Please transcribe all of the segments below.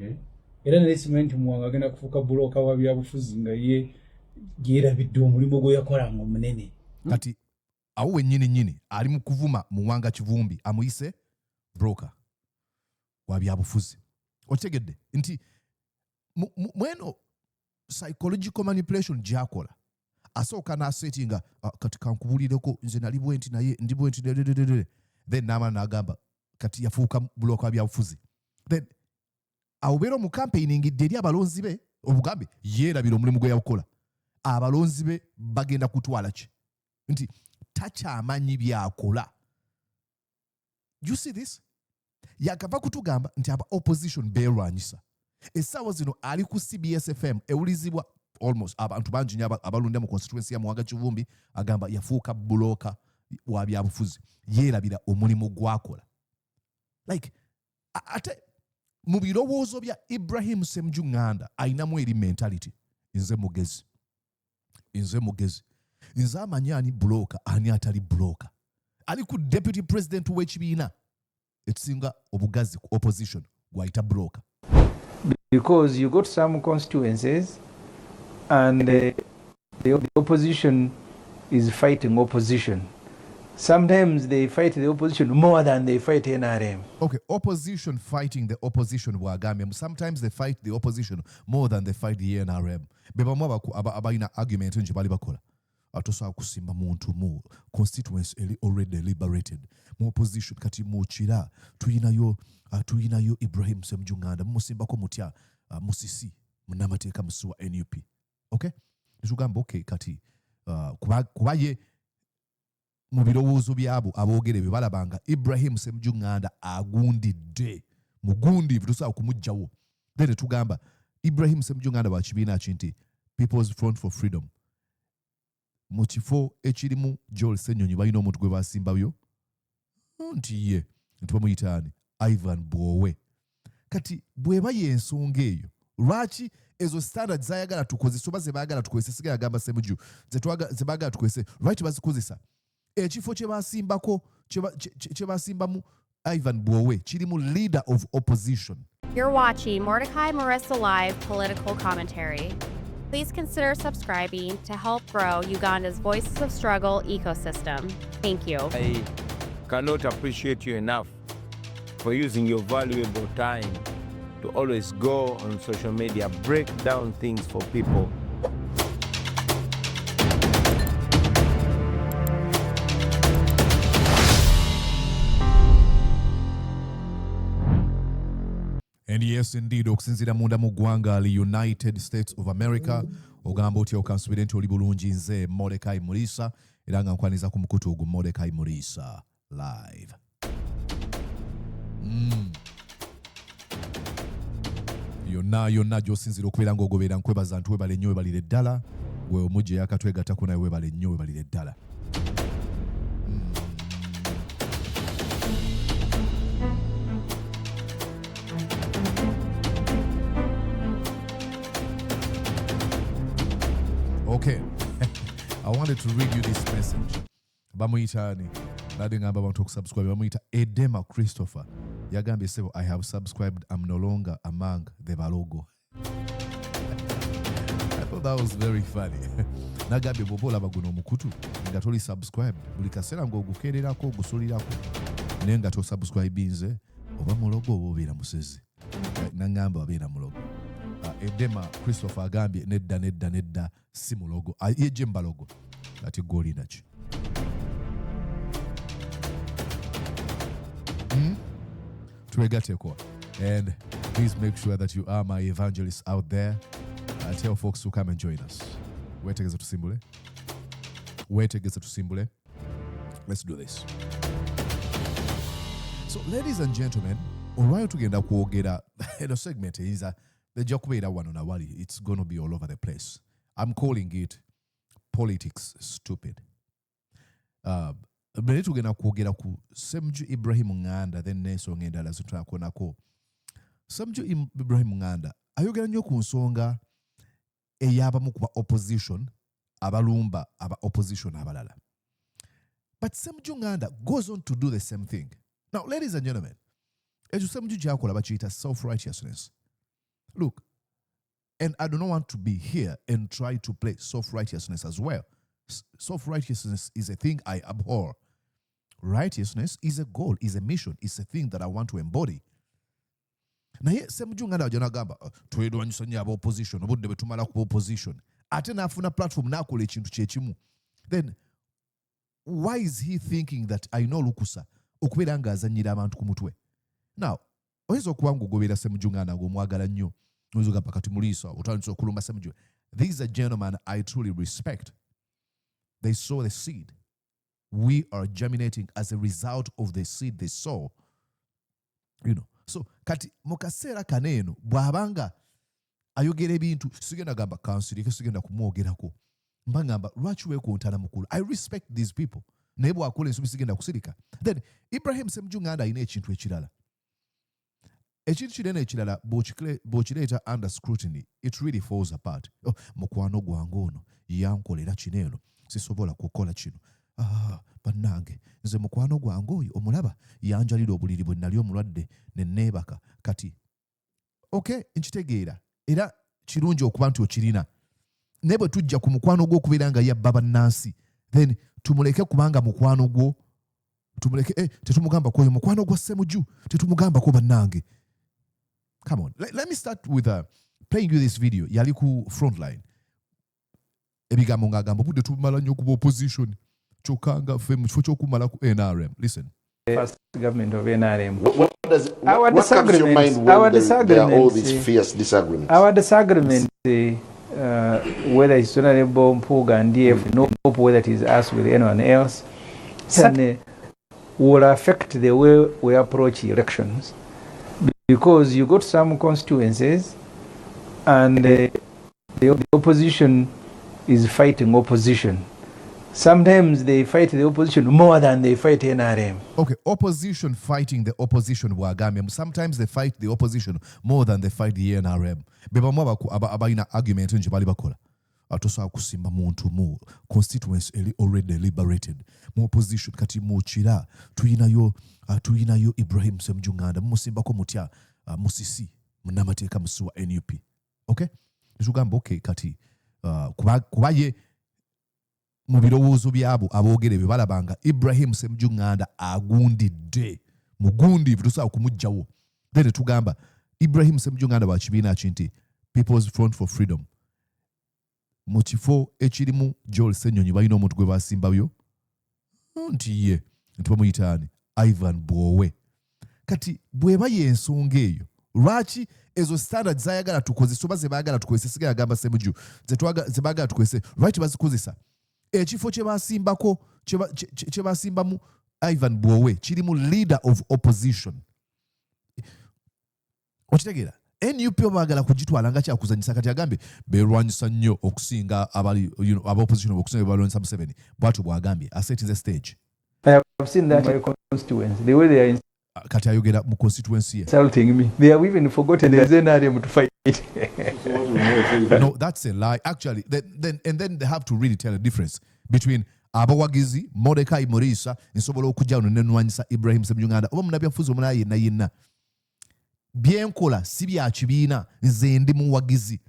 Okay. Era nalisimente Muwanga agenda kufuuka bulooka wa byabufuzi nga ye yeerabidde omulimu gwe yakolanga omunene. Kati awo wennyini ali mu kuvuma Muwanga Kivumbi amuyise broker wa byabufuzi. Otegedde nti mweno psychological manipulation gyakola asooka n'asetinga kati kankubulireko nze nali bwenti naye ndi bwenti then n'amala n'agamba kati yafuuka bulooka wa byabufuzi. Then awubeera mu campaigning eri abalonzi be obugambe yeerabira omulimu gwe yakola. Abalonzi be bagenda kutwala ki nti takyamanyi byakola. You see this? Yakava kutugamba nti aba opposition beerwanyisa. Essaawa zino ali ku CBS FM ewulizibwa almost abantu bangi nnyo abalonda mu constituency ya Muwanga Kivumbi agamba yafuuka bulooka wa byabufuzi yeerabira omulimu gwakola. Like ate mu birowoozo bya Ibrahim Ssemujju Nganda ayinamu eri mentality nze mugezi. Nze amanyi ani bulooka ani atali bulooka. Ali ku deputy president w'ekibiina ekisinga obugazi ku opposition gwayita bulooka. Because you got some constituencies and the opposition is fighting opposition. Sometimes they fight the opposition more than they fight NRM. Okay, opposition fighting the opposition bwagambye. Sometimes they fight the opposition more than they fight the NRM. Bebamu abalina argument nje bali bakola. Atosobola kusimba muntu mu constituency eli already liberated. Mu opposition kati mu kira tuyinayo Ibrahim Ssemujju Nganda mumusimbako mutya musisi munamateeka musuwa NUP. Okay? Nitugamba okay kati kubaye mu birowoozo byabo aboogere bye balabanga Ibrahim Ssemujju Nganda agundidde mugundivu tosobola kumugjawo. Then tugamba Ibrahim Ssemujju Nganda wa kibiina kinti People's Front for Freedom. Mu kifo ekirimu Joel Ssenyonyi balina omuntu gwe basimbayo nti ye nti bamuyita ani Ivan Bwowe. Kati bweba y'ensonga eyo lwaki ezo standards zayagala tukozesa oba ze baagala tukozesa sigala agamba Semujju ze baagala tukozesa lwaki bazikozesa ekifo kye basimbamu Ivan Bwowe kirimu leader of opposition. You're watching Mordecai Marissa Live Political Commentary. Please consider subscribing to help grow Uganda's Voices of Struggle ecosystem. Thank you. I cannot appreciate you enough for using your valuable time to always go on social media, break down things for people. And yes, indeed, okusinzira munda mu ggwanga li United States of America, ogamba otya okansubire nti oli bulungi nze Mordecai Murisa, era nga nkwaniza ku mukutu ogwo Mordecai Murisa live. Yonna gy'osinzira okubeera ng'ogobeera nkwebaza nti webale nnyo webalire ddala, gwe omujje yakatwegattako naye webale nnyo webalire ddala. Okay, I wanted to read you this message. Bamuyitani, nadi ngamba abantu okusubscribe. Bamuyita Edema Christopher. Yagambye sebo, I have subscribed. I'm no longer among the balogo. I thought that was very funny. Nagambye bobola baguno mukutu. Nga toli subscribe. Buli kaseera ng'ogukeererako ogusulirako. Naye nga to subscribe nze oba mulogo oba obeera musezi. Nangamba wabeera mulogo. Edema Christopher agambye nedda si mulogo yeje mbalogo ati goli nachi twegateko. And please make sure that you are my evangelists out there. Tell folks to come and join us. Wetegeza tusimbule. Let's do this. So ladies and gentlemen, olwayo tugenda kwogera eno segment is the Jakubeira one on Awali. It's going to be all over the place. I'm calling it politics stupid. Bene tugenda kwogera ku Semujju Ibrahim Nganda then n'ensonga endala zitulakonako. Semujju Ibrahim Nganda ayogera nnyo ku nsonga ey'abamu ku opposition abalumba aba opposition abalala. But Semujju Nganda goes on to do the same thing. Now, ladies and gentlemen, ekyo Semujju gy'akola bakiyita self-righteousness. Look, and I do not want to be here and try to play self-righteousness as well. Self-righteousness is a thing I abhor. Righteousness is a goal, is a mission, is a thing that I want to embody. Naye Semujju Nganda ajana gamba twedwanyisa nnyo aba opposition obudde bwe tumala ku opposition ate n'afuna platform n'akola ekintu kyekimu. Then why is he thinking that ayina olukusa okubeera ng'azannyira abantu ku mutwe? Now oyinza okuba ng'ogobera Semujju Nganda ng'omwagala nnyo oyinza ogamba kati muliisa otandise okulumba Semujju. These are gentlemen I truly respect. They sow the seed. We are germinating as a result of the seed they sow. You know. So kati mukaseera kaneeno bw'abanga ayogera ebintu sigenda gamba kansirike sigenda kumwogerako mba ngamba lwaki weekontana mukulu. I respect these people. Naye bw'akola ensobi sigenda kusirika. Then Ibrahim Ssemujju Nganda alina ekintu ekirala. Ekintu kirena ekirala bw'okireeta under scrutiny, it really falls apart. Oh, mukwano gwange ono yankolera kino eno sisobola kukola kino. Bannange nze mukwano gwange oyo omulaba yanjalira obuliri bwe nali omulwadde ne neebaka kati. Okay, nkitegeera era kirungi okuba nti okirina. Naye bwe tujja ku mukwano gwo okubeera nga yabba bannansi, then tumuleke kubanga mukwano gwo tumuleke tetumugamba ko oyo mukwano gwa Semujju tetumugamba ko bannange. Come on, let me start with playing you this video. Yali ku frontline ebigambo ng'agamba budde tumala nnyo kuba opposition chokanga fe mu kifo ky'okumala ku NRM. Listen. First government of NRM. What comes to your mind when there are all these fierce disagreements? Our disagreement, whether it's Honorable Mpuuga and DF, no whether it is us with anyone else, will affect the way we approach elections. Because you got some constituencies and the opposition is fighting opposition. Sometimes they fight the opposition more than they fight NRM. Okay, opposition fighting the opposition wagambye. Sometimes they fight the opposition more than they fight the NRM. Bebamu abalina argument nje bali bakola. Atosobola kusimba muntu mu constituency already liberated. Mu opposition kati mu kira tuyinayo Ibrahim Ssemujju Nganda musimbako mutya musisi munamateeka musuwa NUP. Okay? Nitugamba okay kati kubaye mu birowoozo byabo aboogere be balabanga Ibrahim Ssemujju Nganda agundidde mugundiivu tosobola kumugjawo. Then tugamba Ibrahim Ssemujju Nganda wa kibiina kinti People's Front for Freedom mu kifo ekirimu Joel Ssenyonyi balina omuntu gwe basimbayo nti ye nti bamuyitaani Ivan Bwowe. Kati bweba y'ensonga eyo lwaki ezo standards zayagala tukozesa oba ze baagala tukozesa sigala agamba Semujju ze baagala tukozesa lwaki bazikozesa? Ekifo kye basimbamu Ivan Bwowe kirimu leader of opposition. Okitegeera NUP baagala kugitwala nga kyakuzanyisa kati agambe beerwanyisa nnyo okusinga abali aba opposition okusinga balwanyisa Museveni bwatyo bwagambye aset the stage. I have seen that in my constituency. The way they are kati ayogera mu constituency insulting me. They have even forgotten there's NRM to fight. No, that's a lie. Actually, then they have to really tell a difference between abawagizi Mordecai Morisa nsobola okujja ono nenwanyisa Ibrahim Ssemujju Nganda oba munabyafuzi omulala yenna byenkola si bya kibiina nze ndi muwagizi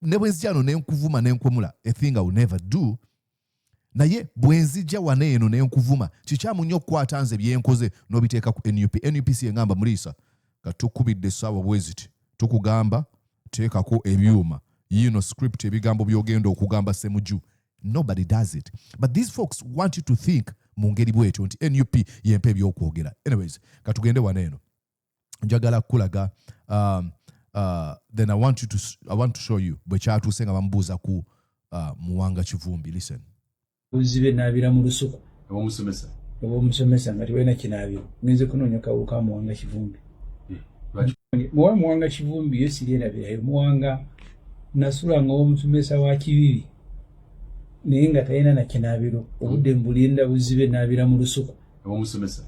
ne bwe nzijja nenkuvuma nenkwemula a thing I will never do. Naye bwe nzijja wano eno nenkuvuma kikyamu nnyo okukwata nze byenkoze n'obiteeka ku NUP. NUP si engamba Mulisa katukubidde essaawa bweziti tukugamba teekako ebyuma yino script ebigambo byogenda okugamba Semujju. Nobody does it. But these folks want you to think mu ngeri bwetyo nti NUP yempa ebyokwogera. Anyways, katugende wano eno. Njagala kulaga then I want to show you bwe kyatuuse nga bamubuuza ku Muwanga Kivumbi. Listen. Uzibe nabira mu lusuku. Omusomesa nga tiwena kinaabiro. Ngenze kunoonya kawulo ka Muwanga Kivumbi. Muwanga Kivumbi yesiri nabirayo. Muwanga nasula nga omusomesa wa Kibibi. Naye nga talina na kinaabiro. Obudde mbulinda buzibe nabira mu lusuku. Omusomesa.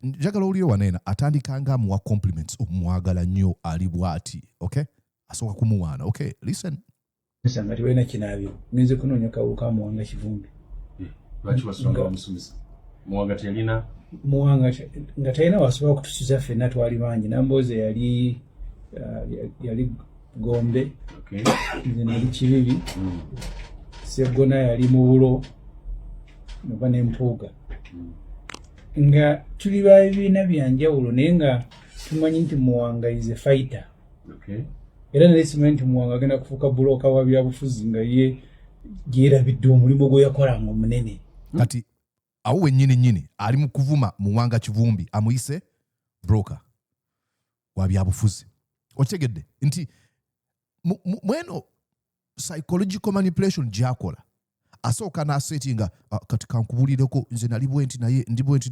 Njagala oliyo wanena atandikanga amuwa compliments omwagala nnyo ali bwati. Okay? Asooka kumuwaana. Okay? Listen. Nga tiwena kinaabiro. Ngenze kunoonya kawulo ka Muwanga Kivumbi. Lwaki wasonga omusomesa? Muwanga talina nga talina wasobola kutusuza ffenna twali bangi. Nambooze yali yali Gombe, nze nali Kibibi, Sseggona yali Mubulo, noba ne Mpuuga. Nga tuli ba bibiina bya njawulo naye nga tumanyi nti Muwanga is a fighter. Era nali simanyi nti Muwanga agenda kufuuka bulooka wa byabufuzi nga ye yeerabidde omulimu gwe yakolanga omunene. Kati awo wennyini ali mu kuvuma Muwanga Kivumbi amuyise broker wa byabufuzi. Otegedde nti mweno psychological manipulation gyakola asooka n'asetinga kati kankubulireko nze nali bwenti naye ndi bwenti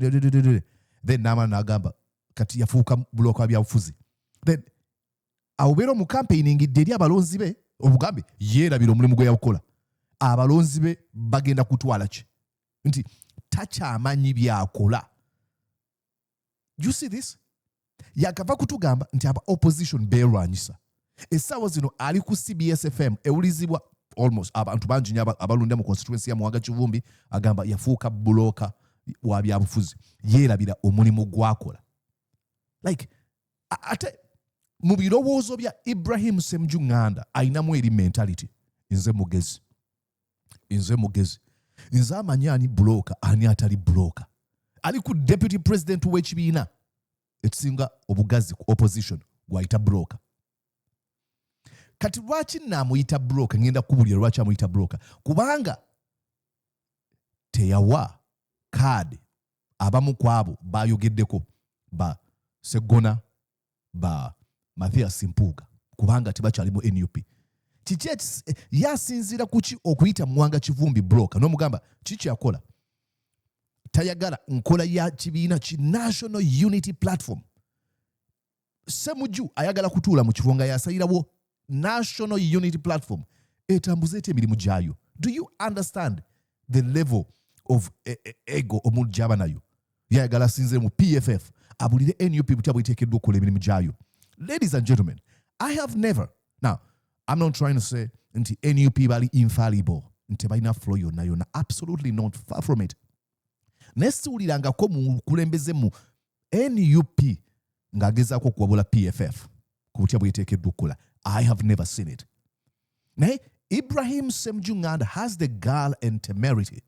then n'amala n'agamba kati yafuuka bulooka wa byabufuzi. Then awubeera mu campaigning eri abalonzi be obugambe yeerabira omulimu gwe yakola. Abalonzi be bagenda kutwala ki nti takyamanyi byakola. You see this? Yakava kutugamba nti aba opposition beerwanyisa. Essaawa zino ali ku CBS FM ewulizibwa almost abantu bangi nnyo abalonda mu constituency ya Muwanga Kivumbi agamba yafuuka bulooka wa byabufuzi. Yeerabira omulimu gwakola. Like ate mu birowoozo bya Ibrahim Ssemujju Nganda ayinamu eri mentality. Nze mugezi. Nze amanyi ani bulooka ani atali bulooka. Ali ku deputy president w'ekibiina ekisinga obugazi ku opposition gwayita broker. Kati lwaki namuyita broker ngenda kubulira lwaki amuyita broker kubanga teyawa card abamu kwabo bayogeddeko ba Sseggona ba Mathias Mpuuga kubanga tibakyalimu NUP. Kiki yasinzira kuki okuyita Muwanga Kivumbi broker n'omugamba kiki yakola tayagala nkola ya kibiina ki National Unity Platform. Semujju ayagala kutuula mu kifo yasayirawo National Unity Platform etambuze emirimu gyayo. Do you understand the level of ego omuntu gyaba nayo? Yayagala asinzire mu PFF abulire NUP butya bw'eteekeddwa okukola emirimu gyayo. Ladies and gentlemen, I have never, now I'm not trying to say nti NUP bali infallible nti balina flow yonna. Absolutely not, far from it. Nesiwulirangako mu kulembeze mu NUP ng'agezaako okuwabula PFF ku butya bw'eteekeddwa okukola. I have never seen it. Naye Ibrahim Ssemujju Nganda has the gall and temerity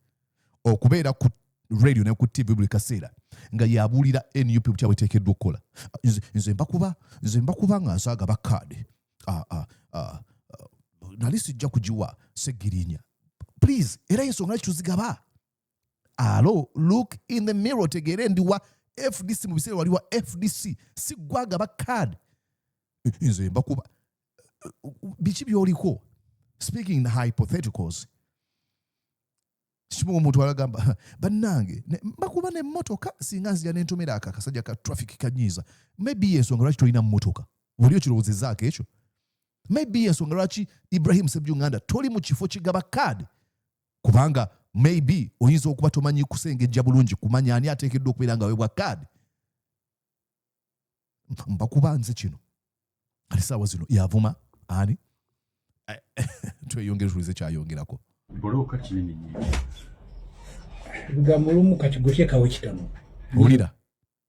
okubeera ku radio ne ku TV buli kaseera nga yabuulira NUP butya bw'eteekeddwa okukola. Nze mbakuba nga nsaaga bakkaadi. Nali sijja kugiwa Segirinya. Please, era ensonga lwaki tuzigaba? Look in the mirror tegere ndiwa FDC mu biseera waliwa FDC si gwagaba card. Nze mbakuba biki byoliko. Speaking in hypotheticals. Simu omuntu alagamba bannange mbakuba ne mmotoka singa nzija n'entomera akakasajja ka traffic kanyiza. Maybe ensonga lwaki tolina mmotoka. Oli okirowoozezaako ekyo? Maybe ensonga lwaki Ibrahim Ssemujju Nganda toli mu kifo kigaba card. Kubanga maybe oyinza okuba tomanyi kusengejja bulungi kumanya ani ateekeddwa okubeera nga weebwa card. Mbakuba nze kino ali saawa zino yavuma ani tweyongere tulize kyayongerako bulooka kinene nnyo bigamulumu kati guteekawo kitono owulira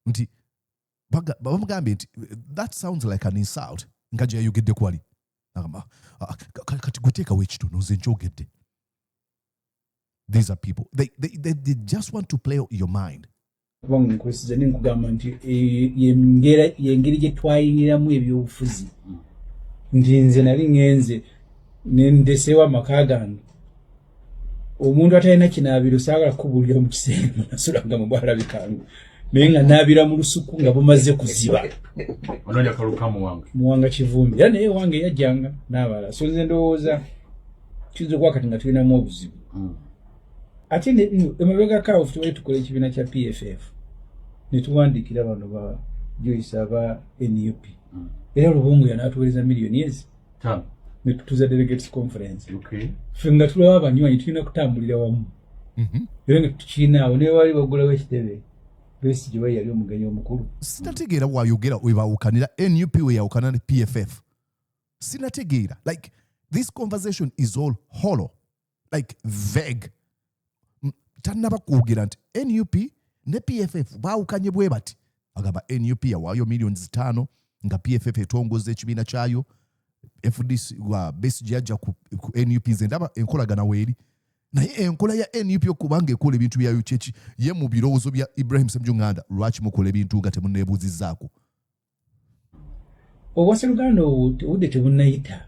nti bamugambye nti that sounds like an insult nga gye yayogedde kwali kati guteekawo ekitono nze nkyogedde. These are people. They just want to play your mind. Kubanga nkwesiza nkugamba nti yengeri gye twayiniramu ebyobufuzi. Nti nze nali ngenze nendesewa amaka gange. Omuntu atalina kinaabiro saagala kubulira mu kisenge nasulanga mu bwalabikanga. Naye nga naabira mu lusuku nga bumaze kuziba. Onoonya kaluka Muwanga Kivumbi. Era naye wange yajjanga n'abala. So nze ndowooza kiyinza okuba kati nga tulinamu obuzibu. Ate emabega kaawo tuwali tukola ekibiina kya PFF ne tuwandiikira bano ba Joyce aba NUP. Era Lubongo y'anaatuweereza miliyoni ezi ne tutuuza delegates conference. Ffe nga tulaba abanywanyi tulina kutambulira wamu. Era nga tukirinaawo ne bali bagulawo ekitebe Besigye we yali omugenyi omukulu. Sinategeera wayogera webawukanira NUP we yawukana ne PFF. Sinategeera. Like this conversation is all hollow. Like vague. Tanaba kwogera nti NUP ne PFF baawukanye bwe bati agamba NUP yawaayo millions 5 nga PFF etongoza ekibiina kyayo FDC wa base judge ku NUP ndaba enkolagana weeri naye enkola ya NUP okubanga ekola ebintu byayo kyeki ye mu birowoozo bya Ibrahim Ssemujju Nganda lwaki mukola ebintu nga temunneebuuzizzaako Obwasseruganda obudde tebunnayita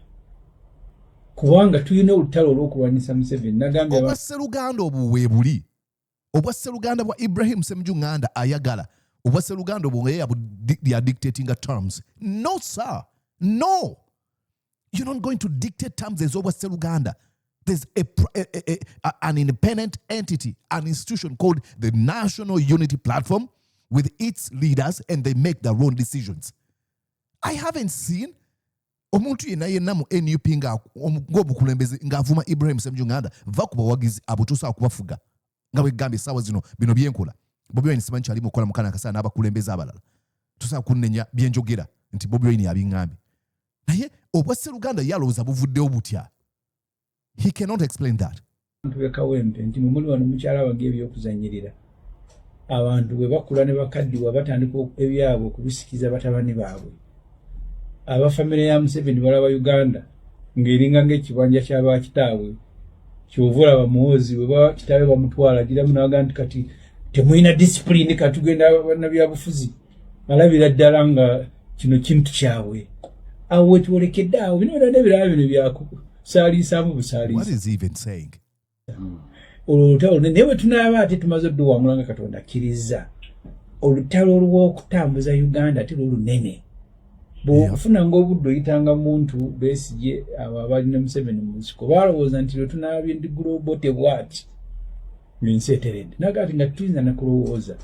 kubanga tulina olutalo olw'okulwanyisa Museveni nagambye obwasseruganda obwo weebuli obwasseruganda bwa Ibrahim Ssemujju Nganda ayagala obwasseruganda obwo nga ya dictating terms. No sir, no, you're not going to dictate terms as obwasseruganda. There's an independent entity, an institution called the National Unity Platform with its leaders, and they make their own decisions. I haven't seen omuntu yenna mu NUP ng'obukulembeze ng'avuma Ibrahim Ssemujju Nganda va ku bawagizi abutuusa okubafuga nga bwe gambye essaawa zino bino byenkola Bobi Wine simanyi kyali mukola mukana akasana n'abakulembeze abalala tusobola kunnenya byenjogera nti Bobi Wine yabiŋŋambye naye obwasseruganda yalowooza buvuddewo butya. He cannot explain that. Kawempe nti mumuli wano mukyala wange ebyokuzanyirira abantu bwe bakula ne bakaddiwa batandika ebyabwe okubisikiza batabani baabwe. Abafamile ya Museveni balaba Uganda ng'eringa ng'ekibanja ky'abakitaabwe kyovula bamuwozi bwe bakitaabwe bamutwala giramu n'agamba kati temulina discipline katugenda bannabyabufuzi alabira ddala nga kino kintu kyabwe awo wetuwolekedde awo bino birala bino byako saaliisaamu busaaliisa. What is he even saying? Olutalo naye bwe tunaaba ate tumaze odduwamula nga Katonda akkiriza olutalo olw'okutambuza Uganda ate lulunene bw'okufuna ng'obudde oyitanga muntu Besigye abo abalina Museveni mu nsiko balowooza nti lwe tunaabye ndigula obote bwati ng'ensi eteredde nagati nga tuyinza nakulowooza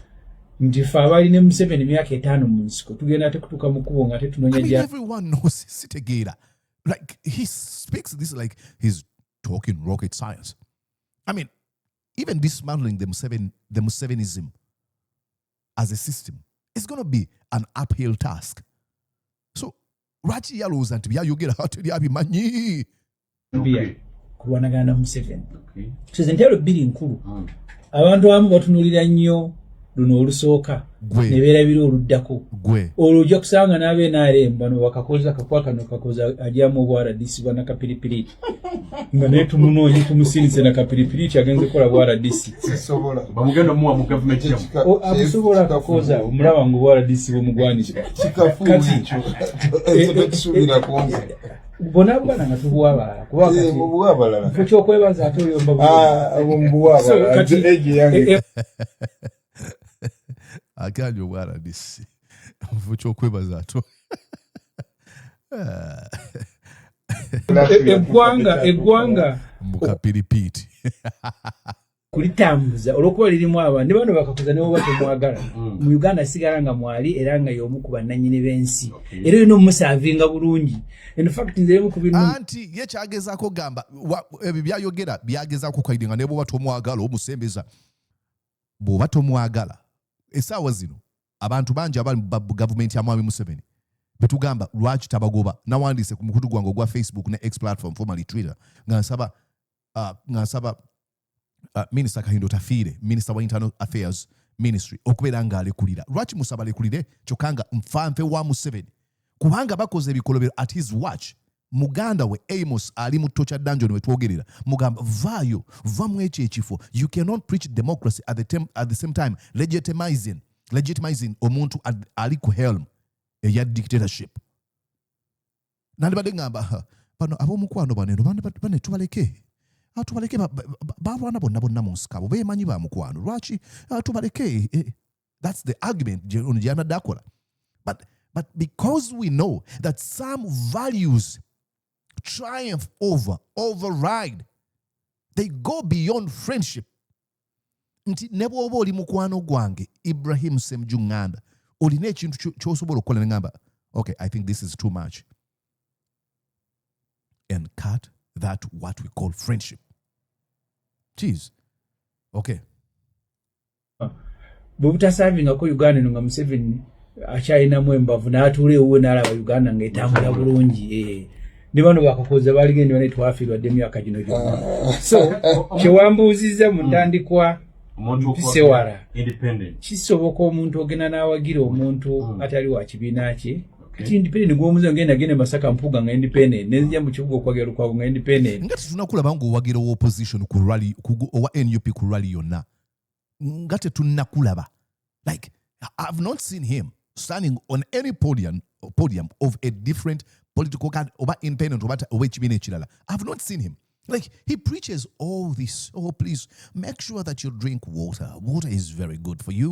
nti ffe abalina Museveni emyaka 5 mu nsiko tugenda ate kutuuka mu kkubo nga tetunoonya gya. Everyone knows Sitegeera. Like he speaks this like he's talking rocket science. I mean, even dismantling the Musevenism as a system is going to be an uphill task. So, Rachi yalowooza nti byayogera ate yabimanyi. Kulwanagana Museveni. So, entalo bbiri nkulu. Abantu abamu batunuulira nnyo luno olusooka ne beerabira oluddako. Olwo ojja kusanga n'abe bano bakakoza kakwa kano kakoza ajyamu obwaradisi bwa nakapiripiri nga naye tumunoonye tumusinise nakapiripiri agenze kola bwaradisi bamugenda muwa mu government yamu abusobola kakoza omulaba ngo bwaradisi bw'omugwanisi kati tusuubira kunze bona bwana nga tubuwabala kuba kati mubuwabala kyokwebaza ate oyomba mubuwabala egi yange agali obwaradisi kyokwebaza ato eggwanga mukapiripiti kulitambuza olwokuba lirimu abantu bano bakakoza ne baba temwagala mu Uganda sigala nga mwali era nga y'omu ku bannannyini b'ensi era olina omumusaavinga bulungi. In fact nziremu ku bino anti ye kyagezaako gamba ebyo byayogera byagezaako kwayidinga ne bwoba tomwagala omusembeza bw'oba tomwagala essaawa zino abantu bangi abali mu gavumenti ya Mwami Museveni betugamba lwaki tabagoba nawandiise ku mukutu gwange ogwa Facebook ne X platform formerly Twitter nga nsaba Minister Kahindo Tafiire, Minister wa Internal Affairs Ministry okubeera ng'alekulira. Lwaki musaba alekulire kyokka nfanfe wa Museveni kubanga bakoze ebikolobero at his watch. Muganda we Amos ali mu tocha dungeon we twogerera mugamba vayo vamu ekifo. You cannot preach democracy at the same time legitimizing omuntu ali ku helm eya dictatorship. Nandibadde ngamba bano ab'omukwano baneno bane tubaleke tubaleke balwana bonna mu nsikabo beemanyi ba mukwano lwaki tubaleke. That's the argument gyana dakola. But because we know that some values triumph override, they go beyond friendship. Nti ne bw'oba oli mukwano gwange Ibrahim Ssemujju Nganda olina ekintu ky'osobola okukola ne ngamba okay, I think this is too much, and cut that what we call friendship. Jeez. Okay. Bw'obutasavinga ko Uganda nga Museveni akyalinamu embavu n'atuula ewuwe n'alaba Uganda ng'etambula bulungi. Ne bano bakakoza baligenda ne twafiirwadde emyaka gino gyonna. So kyewambuuzizza mu ntandikwa Sewara independent kisoboka omuntu ogenda n'awagira omuntu atali wa kibiina kye Kati independent gwomuze ngenda gene Masaka Mpuuga nga independent nenzija mu kibuga okwagera kwa nga independent. Ngati tunakulaba ngo wagira opposition ku rally owa NUP ku rally yonna. Ngati tunakulaba. Like I've not seen him standing on any podium of a different political card over independent over chibine chilala. I've not seen him. Like he preaches all this. Oh, please make sure that you drink water. Water is very good for you.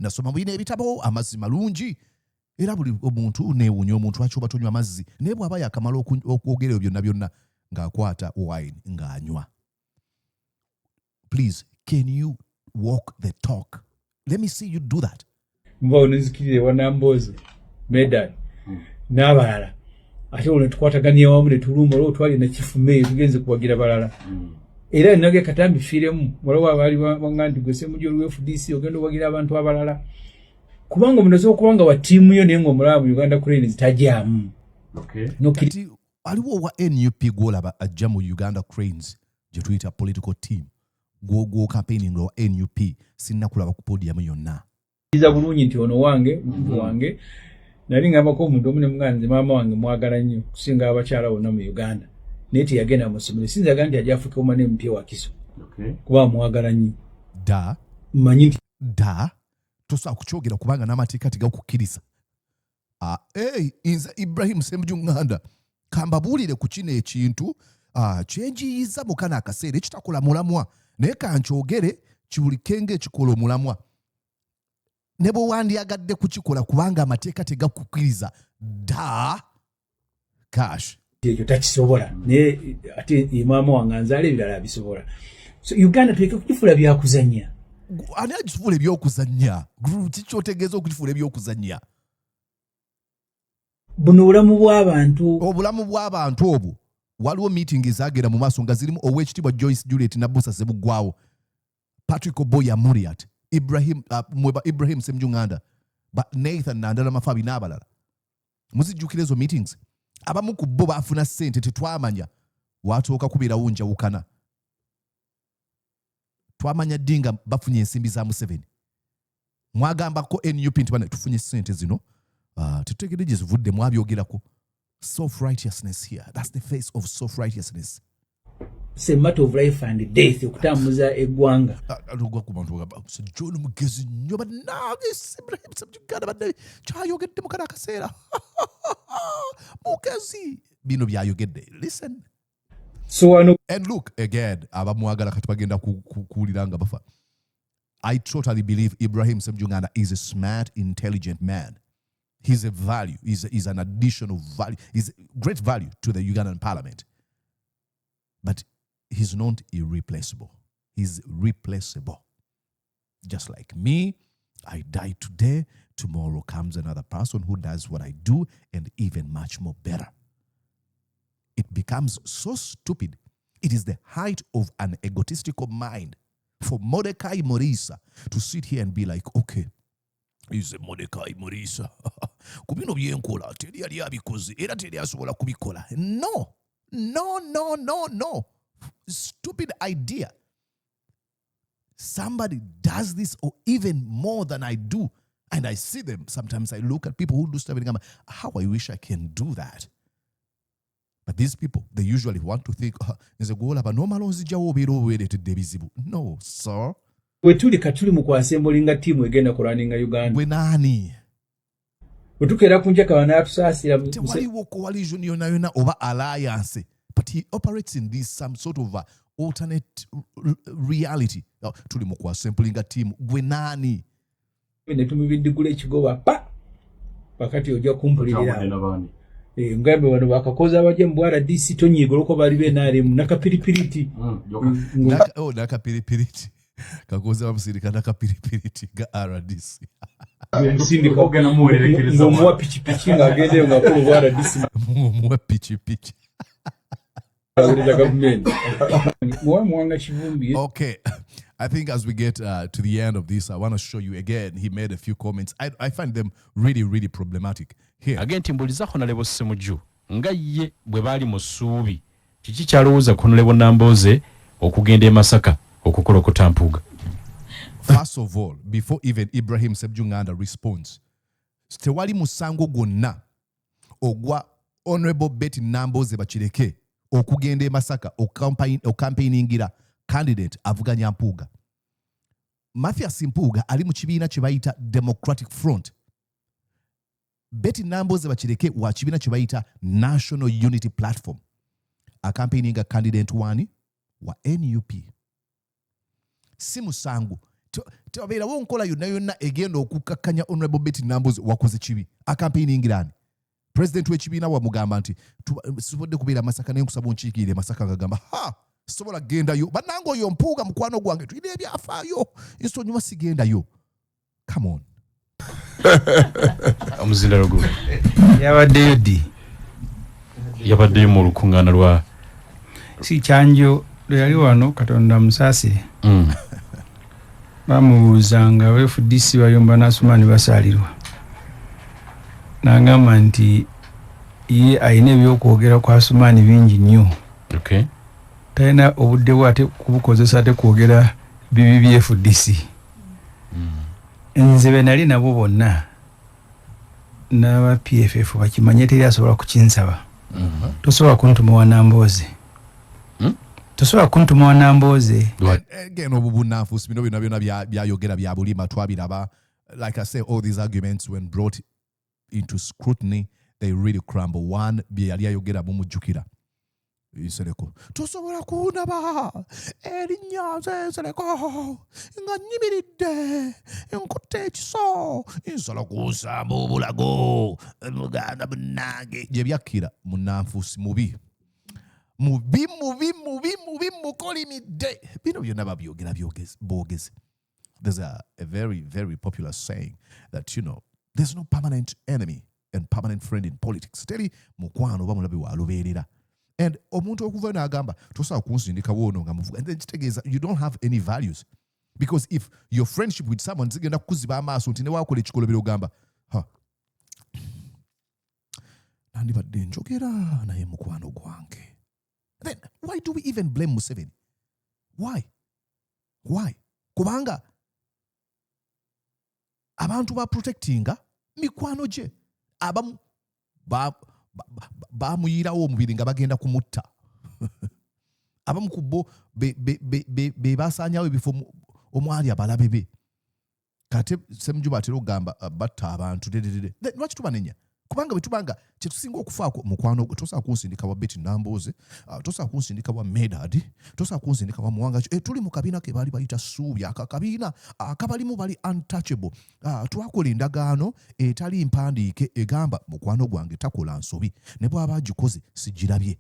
Nasoma bwine ebitabo amazzi malungi. Era buli omuntu neewunya omuntu achoba tonywa amazzi. Naye bw'aba yakamala okwogera ebyo byonna ng'akwata wine ng'anywa. Please, can you walk the talk? Let me see you do that. Mva onizikirire wa Nambooze medal n'abalala ate olwo tukwataganya wamu ne tulumba olwo twali na kifume tugenze kuwagira balala era nage katambi firemu waliwo abali bangandi gwe Semujju olwe FDC ogenda owagira abantu abalala kubanga munozo okubanga wa tiimu yo nengo omulamu Uganda Cranes tajjamu. Okay. Kati waliwo wa NUP gwolaba ajja mu Uganda Cranes gye tuyita political team gwo campaigning wa NUP sinna kulaba ku podium yonna. Iza bulungi nti ono wange wange nali ngamba ko omuntu omune mwanze maama wange mwagala nnyo kusinga abakyala bonna mu Uganda neti yagenda mu ssomero sinza gandi ajja Afrika omane mpye wa Kiso. Okay. Kuba mwagala nnyo da manyi nti da tosa kukyogera kubanga n'amateeka tegakukkiriza. Inza Ibrahim Ssemujju Nganda kambabuulire ku kino ekintu kyenjiyiza mu kana akaseera ekitakola mulamwa naye kankyogere kibulikenge ekikola omulamwa ne bwe wandyagadde kukikola kubanga amateeka tegakukkiriza da cash ekyo takisobola naye ate maama wange anzaala ebirala abisobola. So Uganda tuleke kukifuula byakuzannya. Ani agifuula ebyokuzannya? Kikyotegeeza okukifuula ebyokuzannya? Buno obulamu bw'abantu. Obulamu bw'abantu obwo waliwo meeting ezagenda mu maaso nga zirimu Oweekitiibwa Joyce Juliet Nabbusa Ssebuggwawo, Patrick Oboya Muriat, Ibrahim Ssemujju Nganda, Nathan Nandala Mafabi n'abalala. Muzijjukira ezo meetings? Abamu ku bo baafuna ssente tetwamanya watooka kubeerawo njawukana. Twamanya ddi nga bafunye ensimbi za Museveni. Mwagambako NUP nti bana tufunye ssente zino tutegedde gye zivudde mwabyogerako. Self-righteousness here. That's the face of self-righteousness. It's a matter of life and death. Okutamuza eggwanga. Alugwa ku bantu bagamba John mugezi nnyo bannange Ibrahim Ssemujju Nganda badde kyayogedde mu kana akaseera. Mugezi bino byayogedde. Listen. So and look again abamwagala kati bagenda kuwulira nga bafa. I totally believe Ibrahim Ssemujju Nganda is a smart, intelligent man. He's a value. He's an additional value. He's great value to the Ugandan parliament. But he's not irreplaceable. He's replaceable. Just like me, I die today. Tomorrow comes another person who does what I do and even much more better. It becomes so stupid. It is the height of an egotistical mind for Mordecai Morisa to sit here and be like, okay, he's a Mordecai Morisa. Kubino byenkola teri yali abikoze era teri asobola kubikola. No. Stupid idea. Somebody does this or even more than I do. And I see them. Sometimes I look at people who do stuff and I'm like, how I wish I can do that. But these people, they usually want to think, no, sir. Wetuli katuli mu kwasembolinga timu egenda kulaninga Uganda. We nani? Wetukera kunjaka wanatusasira. Waliwo coalition yona oba alliance. But he operates in this some sort of alternate reality. Tuli mu kwasembolinga timu. We nani? Netumibidigula ekigoba pa. Wakati ojja kumpulirira. Ngambe wano bakakoza abaje mu RDC tonyigoloko bali benaremu nakapiripiriti. Nakapiripiriti. Kakoza bamusirika nakapiripiriti ga RDC. Nsindika ogena muwerekereza. Mwa pichipichi ngagende ngakulu RDC. Mwa pichipichi. Okay. I think as we get to the end of this, I want to show you again. He made a few comments. I find them really, really problematic. Here. Again, timbuliza Honorable Semujju nga ye bwe bali mu ssuubi kiki kyalowooza ku Honorable Nambooze okugenda e Masaka okukolokota Mpuuga. First of all, before even Ibrahim Ssemujju Nganda responds, tewali musango gwonna ogwa Honorable Betty Nambooze Bakireke okugenda e Masaka campaigningira candidate avuganya Mpuuga. Mathias Mpuuga ali mu kibiina kye bayita Democratic Front. Betty Nambooze Bakireke wa kibiina kye bayita National Unity Platform. Campaigninga candidate wani wa NUP. Si musango. Tewabeera wonkola yonna egenda okukakkanya Honorable Betty Nambooze wakoze kibi. Campaigningira President w'ekibiina wamugamba nti tusobodde kubeera Masaka naye nkusaba onkiikirire Masaka ngagamba sobola gendayo bannange oyo Mpuuga mukwano gwange tulina ebyafaayo ensonyiwa sigendayo. Come on. Omuzinda Ruguru yabaddeyo ddi yabaddeyo mu lukuŋŋaana lwa si kyanjo lwe yali wano Katonda musaasire bamubuuzanga FDC bayomba n'Asumaani basaalirwa n'agamba nti ye ayina ebyokwogera kwa Asumaani bingi nnyo. Okay. Talina obudde bwe ate kubukozesa ate kwogera bibi bya FDC. Nze be nali nabo bonna n'aba PFF bakimanye teri asobola kukinsaba. Tosobola kuntuma wa Nambooze. Tosobola kuntuma wa Nambooze. Again, obubunnanfuusi bino byonna byayogera bya bulima twabiraba. Like I say, all these arguments when brought into scrutiny, they really crumble. One, bye yali ayogera mumujjukira. Isereko tosobola kunaba erinnya nsereko nga nnyibiridde nkutte ekiso nsala kusamba obulago muganda munnange gye byakkira munnanfuusi mubi mukolimidde bino byonna babyogera boogezi. There's a very, very popular saying that, you know, there's no permanent enemy and permanent friend in politics. Teri mukwano bamulabe walubeerera. And omuntu okuva n'agamba tosobola kunsindika woono nga muvuga. And then kitegeeza you don't have any values. Because if your friendship with someone zigenda kukuziba amaaso nti ne waakola ekikolobero ogamba nandibadde njogera naye mukwano gwange. Then why do we even blame Museveni? Why? Kubanga abantu ba protectinga mikwano gye abamu bamuyirawo omubiri nga bagenda kumutta. Abamu ku bo be basaanyawo ebifo omwali abalabe be. Kate Semujju batera okugamba batta abantu lwaki tubanenya? Kubanga bwetubanga kyetusinga okufaako mukwano tosobola kunsindika wa Betty Nambooze, tosobola kunsindika wa Medad, tosobola kunsindika wa Muwanga. Tuli mu kabiina ke baali bayita Ssuubi, akabiina akabalimu bali untouchable. Twakola endagaano etali mpandiike egamba mukwano gwange takola nsobi ne bw'aba agikoze sigirabye.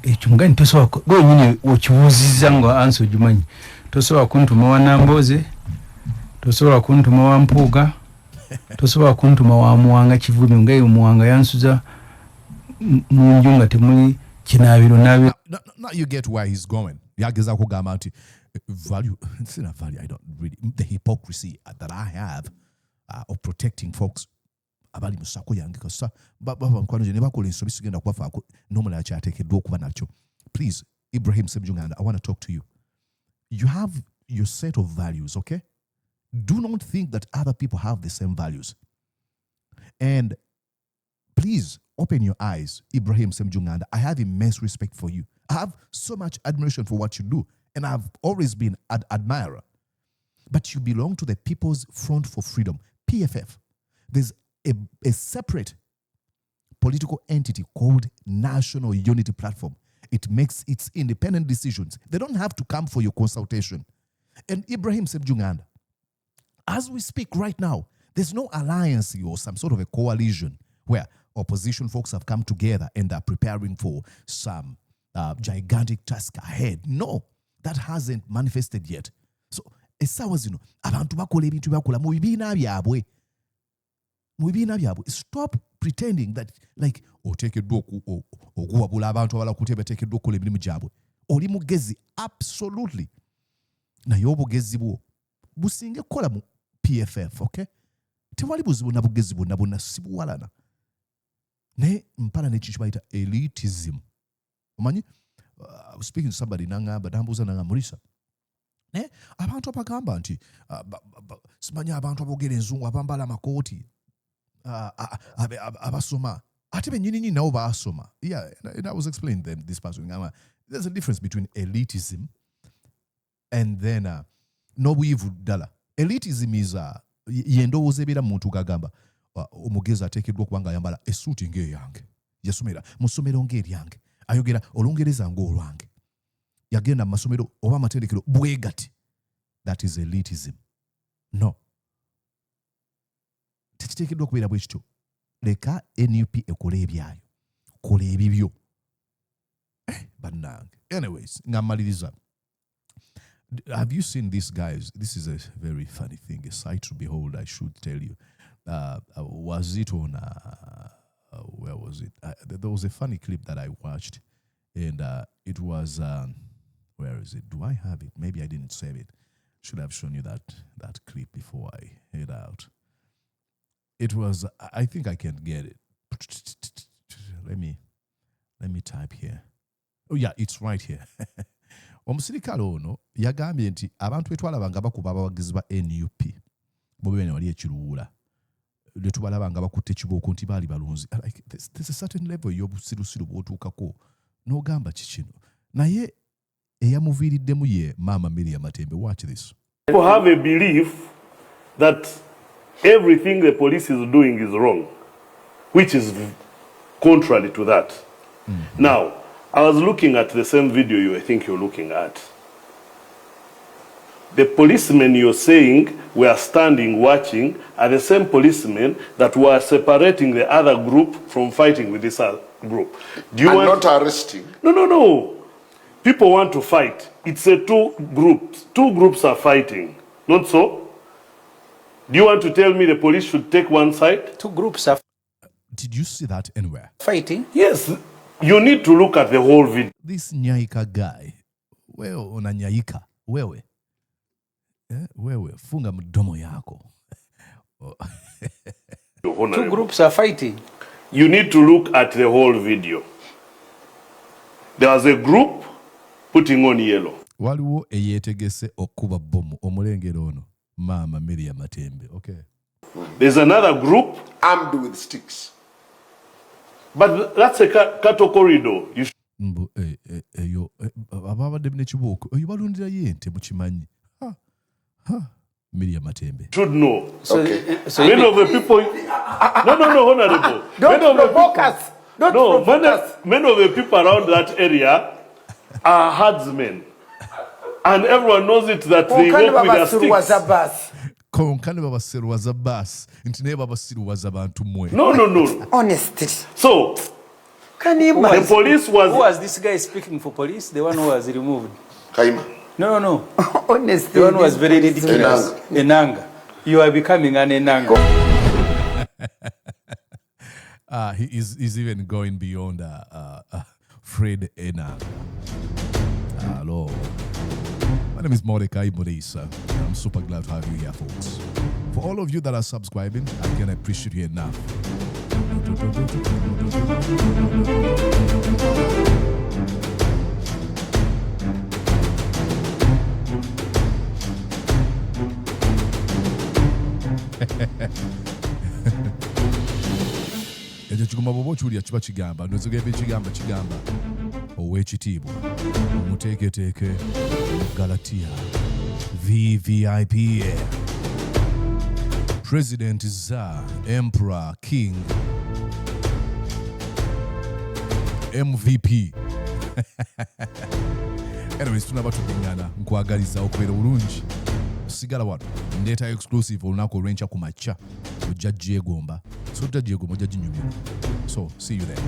Ekyo nga tosobola gwenyini okibuuzizza nga ansi ogimanyi. Tosobola kuntuma wa Nambooze, tosobola kuntuma wa Mpuuga, tosobola kuntuma wa Muwanga Kivumbi nga Muwanga yansuza mu nju nga temuli kinaabiro naabiro. Now you get where he's going. Yageza kugamba nti value, it's not value, I don't really, the hypocrisy that I have of protecting folks abali musako yange kasa baba nkwano je ne bakola ensobi sigenda kwafaako normally akyateekeddwa okuba nakyo. Please, Ibrahim Ssemujju Nganda, I want to talk to you. You have your set of values, okay? Do not think that other people have the same values. And please open your eyes, Ibrahim Ssemujju Nganda. I have immense respect for you. I have so much admiration for what you do. And I've always been an admirer. But you belong to the People's Front for Freedom, PFF. There's a separate political entity called National Unity Platform. It makes its independent decisions. They don't have to come for your consultation. And Ibrahim Ssemujju Nganda, as we speak right now, there's no alliance or some sort of a coalition where opposition folks have come together and are preparing for some gigantic task ahead. No, that hasn't manifested yet. So, essaawa zino abantu bakola ebintu byakola mu bibiina byabwe. Stop pretending that like oteekeddwa okuwabula abantu abala kutya bateekeddwa okukola emirimu gyabwe. Oli mugezi, absolutely. Naye obugezi bwo businge kukola mu PFF, okay? Tewali buzibu na bugezi bwonna sibuwalana. Naye mpala n'ekyo kye bayita elitism. Omanyi? was speaking to somebody nangamba Nambooze Mulisa. Abantu abagamba nti simanya abantu abogera enzungu abambala amakoti abasoma ate benyini nabo basoma. Yeah, and I was explaining them this past week. There's a difference between elitism and then n'obwivu ddala. Elitism is yendowooza ebeera muntu gagamba omugezi ateekeddwa okubanga ayambala essuuti ng'eyange, yasomera mu ssomero ng'eryange, ayogera olungereza ng'olwange, yagenda mu masomero oba amatendekero bwe gati. That is elitism. No. Tekiteekeddwa okubeera bwe kityo. Leka NUP ekole ebyayo, kola ebibyo. Bannange. Anyways, ngamaliriza. Have you seen these guys? This is a very funny thing, a sight to behold, I should tell you. Was it on, where was it? There was a funny clip that I watched, and it was, where is it? Do I have it? Maybe I didn't save it. Should have shown you that clip before I head out. It was, I think I can get it. Let me type here. Oh yeah, it's right here. Omusirikale ono yagambye nti abantu betwalabanga bakuba abawagizi ba NUP bobene wali ekiruula letubalabanga bakutte kibooko nti baali balunzi. There's a certain level y'obusirusiru bw'otuukako n'ogamba kikino naye eyamuviiriddemu ye Mama Miriam Matembe. Watch this. People have a belief that everything the police is doing is wrong, which is contrary to that. Mm-hmm. Now, I was looking at the same video I think you're looking at. The policemen you're saying were standing watching are the same policemen that were separating the other group from fighting with this other group. Do you want not arresting? No. People want to fight. It's a two groups. Two groups are fighting. Not so? Do you want to tell me the police should take one side? Two groups are... Did you see that anywhere? Fighting? Yes. You need to look at the whole video. This Nyaika guy, wewe una Nyaika, wewe. Wewe, funga mdomo yako. Two groups are fighting. You need to look at the whole video. There was a group putting on yellow. Waliwo eyetegese okuba bomu omulengero ono Mama Miriam Matembe. Okay. There's another group armed with sticks. But that's a cattle corridor. Ababadde n'ekibooko eyo balundira yente mukimanyi. Miriam Matembe. Should know. Okay. So many of the people... No, honorable. Don't provoke us. Many of the people around that area are herdsmen. And everyone knows it that they walk with their sticks. Konkane babaseruwaza bus. Nti naye babasiruwaza bantu mwe. No. Honestly. So, the police was... Who was this guy speaking for police? The one who was removed. Kaima. No. Honestly. The one who was very ridiculous. Enanga. You are becoming an Enanga. He's even going beyond Fred Enanga. Hello. My name is Mordecai Morisa. I'm super glad to have you here, folks. For all of you that are subscribing, I can appreciate you enough. Ekyo kiguma bwoba okiwulira kiba kigamba nozigamba ekigamba ow'ekitiibwa omuteeketeeke Galatia VVIP President Za Emperor King MVP. Anyways, tunaba tugingana nkwagaliza okubeera bulungi. Sigala wano ndeeta exclusive olunaku olw'enkya ku makya ojja gyegomba so ojja gyegomba ojja ginyumya. So see you there.